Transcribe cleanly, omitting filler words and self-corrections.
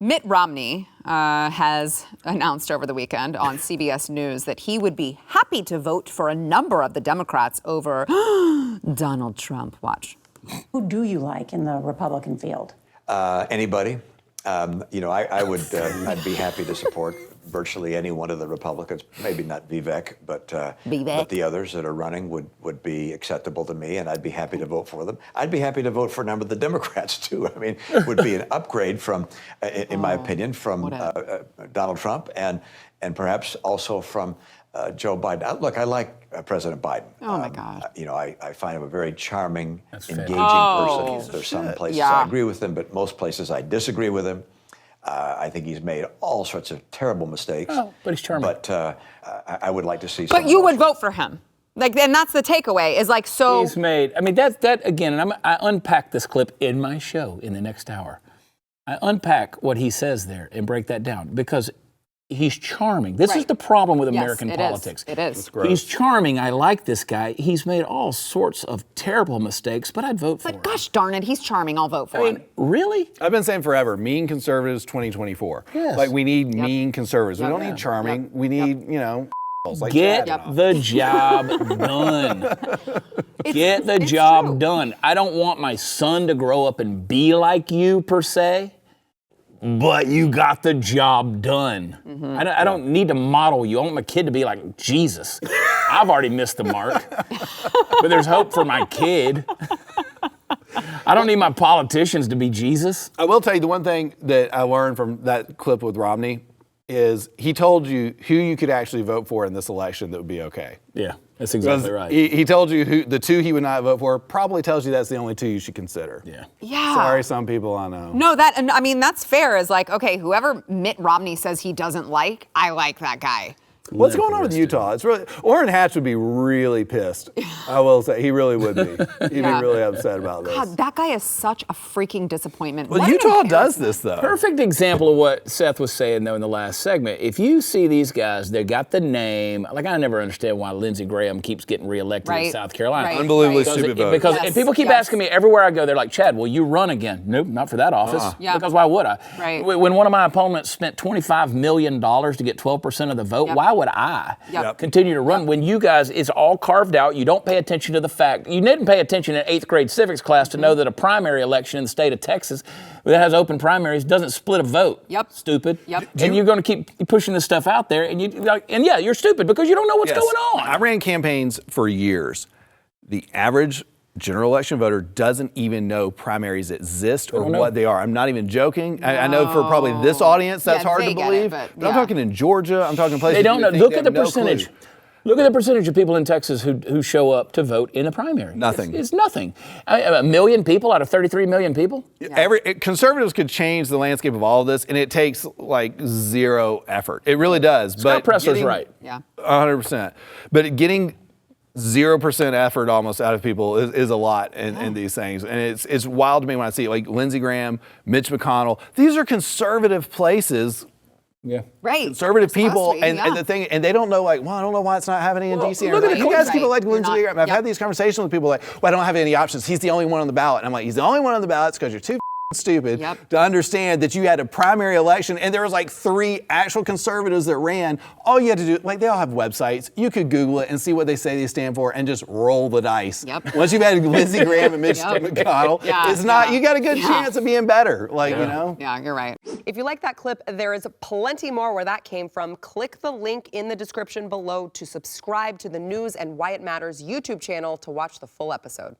Mitt Romney has announced over the weekend on CBS News that he would be happy to vote for a number of the Democrats over Donald Trump. Watch. Who do you like in the Republican field? Anybody. I would. I'd be happy to support virtually any one of the Republicans. Maybe not Vivek, but the others that are running would be acceptable to me, and I'd be happy to vote for them. I'd be happy to vote for a number of the Democrats too. I mean, it would be an upgrade from, in my opinion, from Donald Trump and perhaps also from Joe Biden. Look, I like President Biden. Oh my God. I find him a very charming, engaging person. There's some places I agree with him, but most places I disagree with him. I think he's made all sorts of terrible mistakes. Oh, but he's charming. But I would like to see. But you would vote for him, and that's the takeaway. Is like so. He's made. I mean, that again, and I unpack this clip in my show in the next hour. I unpack what he says there and break that down because he's charming. This is the problem with American politics. It is. He's charming. I like this guy. He's made all sorts of terrible mistakes, but I'd vote for him. But gosh darn it, he's charming. I'll vote for him. Really? I've been saying forever, mean conservatives 2024. Yes. Like we need mean conservatives. We don't need charming. We need, like get the job done. Get the job done. I don't want my son to grow up and be like you per se. But you got the job done. Mm-hmm. I don't need to model you. I want my kid to be like Jesus. I've already missed the mark. But there's hope for my kid. I don't need my politicians to be Jesus. I will tell you the one thing that I learned from that clip with Romney is he told you who you could actually vote for in this election that would be okay. Yeah, that's exactly right. He told you who the two he would not vote for, probably tells you that's the only two you should consider. Yeah. Sorry, some people I know. No, that's fair. Is like, okay, whoever Mitt Romney says he doesn't like, I like that guy. What's going on with Utah? It's really Orrin Hatch would be really pissed. I will say he really would be. He'd be really upset about this. God, that guy is such a freaking disappointment. Well, Utah does this though. Perfect example of what Seth was saying though in the last segment. If you see these guys, they got the name. Like I never understand why Lindsey Graham keeps getting reelected in South Carolina. Unbelievably stupid vote. Because and people keep asking me everywhere I go. They're like, Chad, will you run again? Nope, not for that office. Because why would I? Right. When one of my opponents spent $25 million to get 12% of the vote, why would I? Continue to run when you guys, it's all carved out. You don't pay attention to the fact. You didn't pay attention in 8th grade civics class to know that a primary election in the state of Texas that has open primaries doesn't split a vote. Stupid. And you're going to keep pushing this stuff out there, and you're stupid because you don't know what's going on. I ran campaigns for years. The average general election voter doesn't even know primaries exist or what they are. I'm not even joking. No. I know for probably this audience that's hard to believe. But I'm talking in Georgia. I'm talking places. They don't know. Look at the no percentage. Clue. Look at the percentage of people in Texas who show up to vote in a primary. Nothing. It's nothing. A million people out of 33 million people? Conservatives could change the landscape of all of this, and it takes like zero effort. It really does. Scott Presler's right. 100%. But getting 0% effort almost out of people is a lot in these things. And it's wild to me when I see like Lindsey Graham, Mitch McConnell. These are conservative places. Conservative people, and the thing, and they don't know, like, well, I don't know why it's not happening in DC. You guys keep electing Lindsey Graham. I've had these conversations with people like, well, I don't have any options. He's the only one on the ballot. And I'm like, he's the only one on the ballot because you're too stupid to understand that you had a primary election and there was like 3 actual conservatives that ran. All you had to do, like they all have websites. You could Google it and see what they say they stand for and just roll the dice. Once you've had Lindsey Graham and Mitch McConnell, it's not, you got a good chance of being better. Like, you know? Yeah, you're right. If you like that clip, there is plenty more where that came from. Click the link in the description below to subscribe to the News and Why It Matters YouTube channel to watch the full episode.